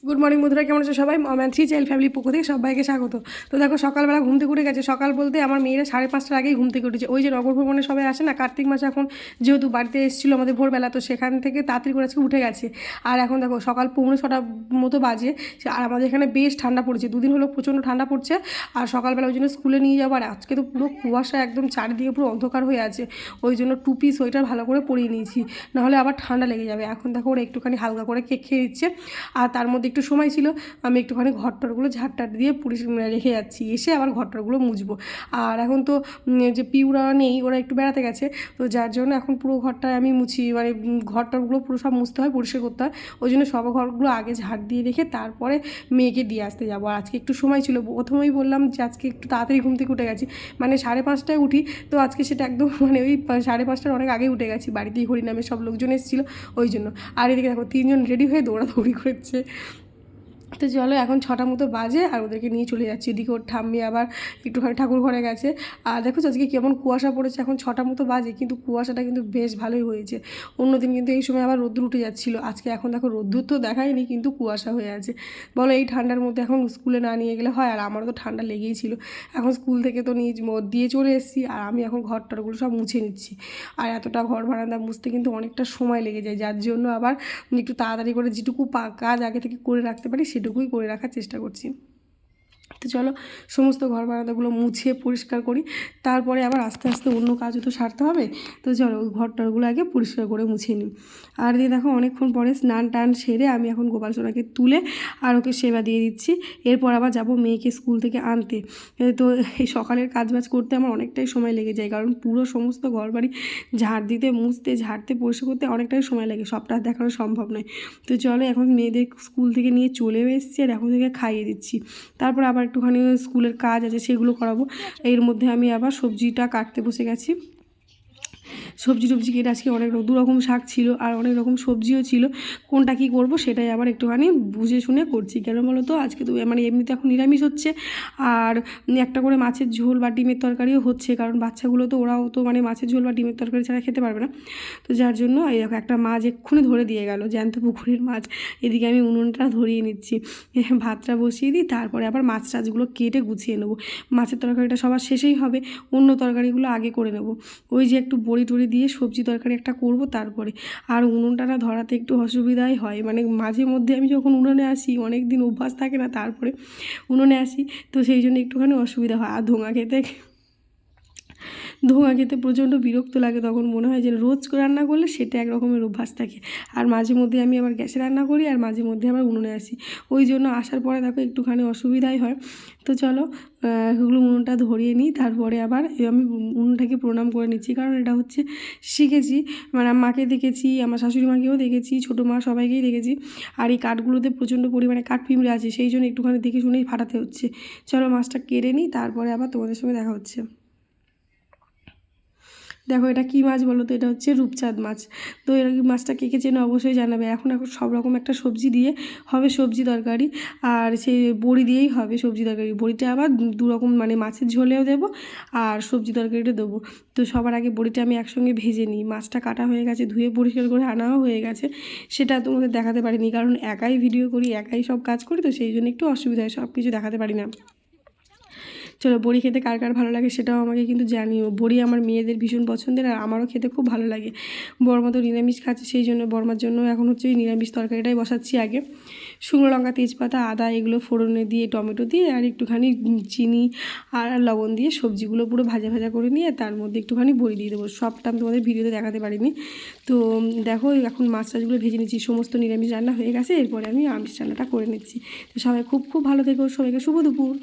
Good morning বন্ধুরা, কেমন আছে সবাই? থ্রি চাইল্ড ফ্যামিলি পক্ষ থেকে সবাইকে স্বাগত। তো দেখো, সকালবেলা ঘুম থেকে উঠে গেছে। সকাল বলতে আমার মেয়েরা 5:30টার আগেই ঘুম থেকে উঠেছে। ওই যে নগর ভ্রমণে সবাই আসে না, কার্তিক মাসে এখন যেহেতু বাড়িতে এসেছিলো আমাদের ভোরবেলা, তো সেখান থেকে তাড়াতাড়ি করে আজকে উঠে গেছে। আর এখন দেখো সকাল 5:45 মতো বাজে। আর আমাদের এখানে বেশ ঠান্ডা পড়েছে, দুদিন হলো প্রচণ্ড ঠান্ডা পড়ছে। আর সকালবেলা ওই জন্য স্কুলে নিয়ে যাবো। আর আজকে তো পুরো কুয়াশা, একদম চারিদিকে পুরো অন্ধকার হয়ে আছে। ওই জন্য টুপি সোয়েটার ভালো করে পরিয়ে নিয়েছি, নাহলে আবার ঠান্ডা লেগে যাবে। এখন দেখো ওরা একটুখানি হালকা করে কেক খেয়ে দিচ্ছে। আর তার মধ্যে একটু সময় ছিল, আমি একটুখানি ঘরটরগুলো ঝাড়টার দিয়ে রেখে যাচ্ছি, এসে আবার ঘরটরগুলো মুছবো। আর এখন তো যে পিউরা নেই, ওরা একটু বেড়াতে গেছে, তো যার জন্য এখন পুরো ঘরটায় আমি মুছি, মানে ঘরটরগুলো পুরো সব মুছতে হয়, পরিষ্কার করতে হয়। ওই জন্য সব ঘরগুলো আগে ঝাড় দিয়ে রেখে তারপরে মেয়েকে দিয়ে আসতে যাবো। আর আজকে একটু সময় ছিল, প্রথমেই বললাম যে আজকে একটু তাড়াতাড়ি ঘুম থেকে উঠে গেছি, মানে 5:30টায় উঠি। তো আজকে সেটা একদম মানে ওই 5:30টার অনেক আগে উঠে গেছি, বাড়িতেই হরিনামে সব লোকজন এসেছিলো ওই জন্য। আর এদিকে দেখো 3জন রেডি হয়ে দৌড়াদৌড়ি করছে। তো চলো, এখন 6টা মতো বাজে আর ওদেরকে নিয়ে চলে যাচ্ছি। এদিকে ওর ঠাম্মি আবার একটুখানি ঠাকুর ঘরে গেছে। আর দেখো আজকে কেমন কুয়াশা পড়েছে, এখন 6টা মতো বাজে, কিন্তু কুয়াশাটা কিন্তু বেশ ভালোই হয়েছে। অন্যদিন কিন্তু এই সময় আবার রোদ্দুর উঠে যাচ্ছিলো, আজকে এখন দেখো রোদ্দুর তো দেখায়নি, কিন্তু কুয়াশা হয়ে আছে। বলো, এই ঠান্ডার মধ্যে এখন স্কুলে না নিয়ে গেলে হয়? আর আমারও তো ঠান্ডা লেগেই ছিল। এখন স্কুল থেকে তো নিয়ে দিয়ে চলে এসেছি, আর আমি এখন ঘরটারগুলো সব মুছে নিচ্ছি। আর এতটা ঘর বারান্দা মুছতে কিন্তু অনেকটা সময় লেগে যায়, যার জন্য আবার একটু তাড়াতাড়ি করে যেটুকু কাজ আগে থেকে করে রাখতে পারি সেটুকুই করে রাখার চেষ্টা করছি। তো চলো, সমস্ত ঘর বারান্দাগুলো মুছে পরিষ্কার করি, তারপরে আবার আস্তে আস্তে অন্য কাজও তো সারতে হবে। তো চলো, ওই ঘরটারগুলো আগে পরিষ্কার করে মুছে নিই। আর দিয়ে দেখো অনেকক্ষণ পরে স্নান টান সেরে আমি এখন গোপাল সোনাকে তুলে আর ওকে সেবা দিয়ে দিচ্ছি। এরপর আবার যাব মেয়েকে স্কুল থেকে আনতে। তো এই সকালের কাজবাজ করতে আমার অনেকটাই সময় লেগে যায়, কারণ পুরো সমস্ত ঘর বাড়ি ঝাড় দিতে, মুছতে, ঝাড়তে, পরিষ্কার করতে অনেকটাই সময় লাগে, সবটা দেখানো সম্ভব নয়। তো চলো, এখন মেয়েদের স্কুল থেকে নিয়ে চলেও এসেছি, আর এখন থেকে খাইয়ে দিচ্ছি। তারপর আবার একটুখানি স্কুলের কাজ আছে, সেগুলো করাবো। এর মধ্যে আমি আবার সবজিটা কাটতে বসে গেছি। সবজি টবজি কেটে আজকে অনেক দু রকম শাক ছিল আর অনেক রকম সবজিও ছিল, কোনটা কী করব সেটাই আবার একটুখানি বুঝে শুনে করছি। কেন বলো তো, আজকে তো মানে এমনিতে এখন নিরামিষ হচ্ছে, আর একটা করে মাছের ঝোল বা ডিমের তরকারিও হচ্ছে, কারণ বাচ্চাগুলো তো ওরাও তো মানে মাছের ঝোল বা ডিমের তরকারি ছাড়া খেতে পারবে না। তো যার জন্য এই দেখো একটা মাছ এক্ষুনি ধরে দিয়ে গেল, জ্যান্ত পুকুরের মাছ। এদিকে আমি উনুনটা ধরিয়ে নিচ্ছি, ভাতটা বসিয়ে দিই, তারপরে আবার মাছ টাছগুলো কেটে গুছিয়ে নেবো। মাছের তরকারিটা সবার শেষেই হবে, অন্য তরকারিগুলো আগে করে নেব। ওই যে একটু বড়ি টড়ি দিয়ে সবজি তরকারি একটা করব তারপরে। আর উনুনটা না ধরাতে একটু অসুবিধাই হয়, মানে মাঝে মধ্যে আমি যখন উনুনে আসি, অনেক দিন অভ্যাস থাকে না, তারপরে উনুনে আসি, তো সেই জন্য একটুখানি অসুবিধা হয়। আর ধোঁয়া খেতে প্রচণ্ড বিরক্ত লাগে, তখন মনে হয় যে রোজ রান্না করলে সেটা এক রকমের অভ্যাস থাকে। আর মাঝে মধ্যে আমি আবার গ্যাসে রান্না করি, আর মাঝে মধ্যে আবার উনুনে আসি, ওই জন্য আসার পরে দেখো একটুখানি অসুবিধাই হয়। তো চলো, এগুলো উনুনটা ধরিয়ে নিই, তারপরে আবার আমি উনুনটাকে প্রণাম করে নিচ্ছি, কারণ এটা হচ্ছে শিখেছি, মানে মাকে দেখেছি, আমার শাশুড়ি মাকেও দেখেছি, ছোটো মা সবাইকেই দেখেছি। আর এই কাঠগুলোতে প্রচণ্ড পরিমাণে কাঠ পিঁমড়ে আছে, সেই জন্য একটুখানি দেখে শুনেই ফাটাতে হচ্ছে। চলো, মাছটা কেটে নিই, তারপরে আবার তোমাদের সঙ্গে দেখা হচ্ছে। দেখো এটা কী মাছ বলো তো, এটা হচ্ছে রূপচাঁদ মাছ। তো এরকম মাছটা কে কে চেনে অবশ্যই জানাবে। এখন সব রকম একটা সবজি দিয়ে হবে সবজি তরকারি, আর সেই বড়ি দিয়েই হবে সবজি তরকারি। বড়িটা আবার দু রকম, মানে মাছের ঝোলেও দেবো আর সবজি তরকারিটা দেবো। তো সবার আগে বড়িটা আমি একসঙ্গে ভেজে নিই। মাছটা কাটা হয়ে গেছে, ধুয়ে পরিষ্কার করে আনাও হয়ে গেছে, সেটা তোমাদের দেখাতে পারিনি, কারণ একাই ভিডিও করি, একাই সব কাজ করি, তো সেই জন্য একটু অসুবিধা হয়, সব কিছু দেখাতে পারি না। চলো, বড়ি খেতে কার কার ভালো লাগে সেটাও আমাকে কিন্তু জানিও। বড়ি আমার মেয়েদের ভীষণ পছন্দের, আর আমারও খেতে খুব ভালো লাগে। বর্মা তো নিরামিষ খাচ্ছে, সেই জন্য বর্মার জন্য এখন হচ্ছে এই নিরামিষ তরকারিটাই বসাচ্ছি আগে। শুকনো লঙ্কা, তেজপাতা, আদা এগুলো ফোড়নে দিয়ে, টমেটো দিয়ে আর একটুখানি চিনি আর লবণ দিয়ে সবজিগুলো পুরো ভাজা ভাজা করে নিয়ে তার মধ্যে একটুখানি বড়ি দিয়ে দেবো। সবটা আমি তোমাদের ভিডিওতে দেখাতে পারিনি। তো দেখো, এখন মাছ টাছগুলো ভেজে নিচ্ছি, সমস্ত নিরামিষ রান্না হয়ে গেছে, এরপরে আমি আমিষ রান্নাটা করে নিচ্ছি। তো সবাই খুব খুব ভালো থেকো, সবাইকে শুভ দুপুর।